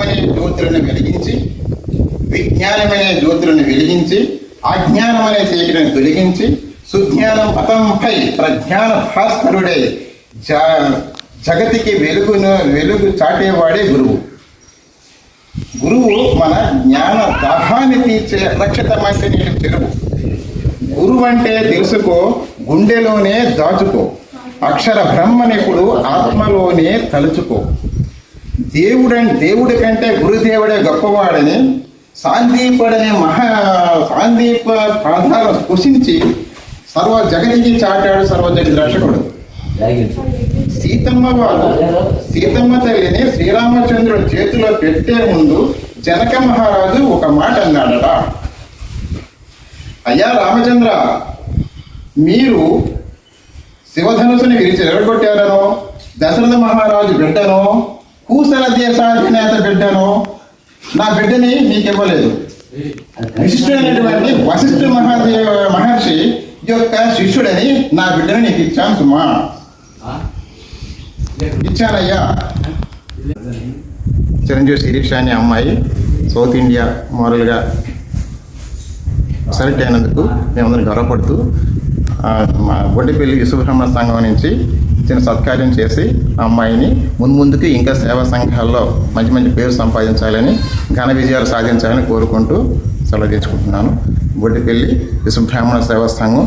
జ్ఞానమనే జ్యోతులను వెలిగించి, విజ్ఞానమనే జ్యోతులను వెలిగించి, అజ్ఞానమనే చీకటిని తొలగించి, సుజ్ఞానం మతంపై ప్రజ్ఞాన భాస్కరుడే జగతికి వెలుగు చాటేవాడే గురువు. గురువు మన జ్ఞాన దాహాన్ని తీర్చే రక్షితమైన నీటి చెరువు. గురువు అంటే తెలుసుకో, గుండెలోనే దాచుకో, అక్షర బ్రహ్మనిపుడు ఆత్మలోనే తలుచుకో. దేవుడి కంటే గురుదేవుడే గొప్పవాడని సాందీప పాదాలను స్పృశించి సర్వ జగతికి చాటాడు సర్వ జగతి రక్షకుడు. సీతమ్మ తల్లిని శ్రీరామచంద్రుడు చేతిలో పెట్టే ముందు జనక మహారాజు ఒక మాట అన్నాడట. అయ్యా రామచంద్ర, మీరు శివధనుసుని విరిచి ఎరగొట్టారనో, దశరథ మహారాజు బిడ్డనో, కూసల దేశాధినేత బిడ్డనో, నా బిడ్డని నీకివ్వలేదు. విశిష్టుడైనటువంటి వశిష్ఠ మహర్షి యొక్క శిష్యుడని నా బిడ్డని నీకు ఇచ్చాను సుమా. ఇచ్చానయ్యా. చిరంజీవి శిరీష అనే అమ్మాయి సౌత్ ఇండియా మోడల్గా సెలెక్ట్ అయినందుకు మేమందరం గర్వపడుతూ మా బొడ్డిపల్లి విశ్వబ్రహ్మణ సంఘం నుంచి చిన్న సత్కార్యం చేసి ఆ అమ్మాయిని మున్ముందుకు ఇంకా సేవా సంఘాల్లో మంచి మంచి పేరు సంపాదించాలని, ఘన విజయాలు సాధించాలని కోరుకుంటూ సెలవు తెచ్చుకుంటున్నాను. బొడ్డిపల్లి విశ్వబ్రాహ్మణ సేవా సంఘం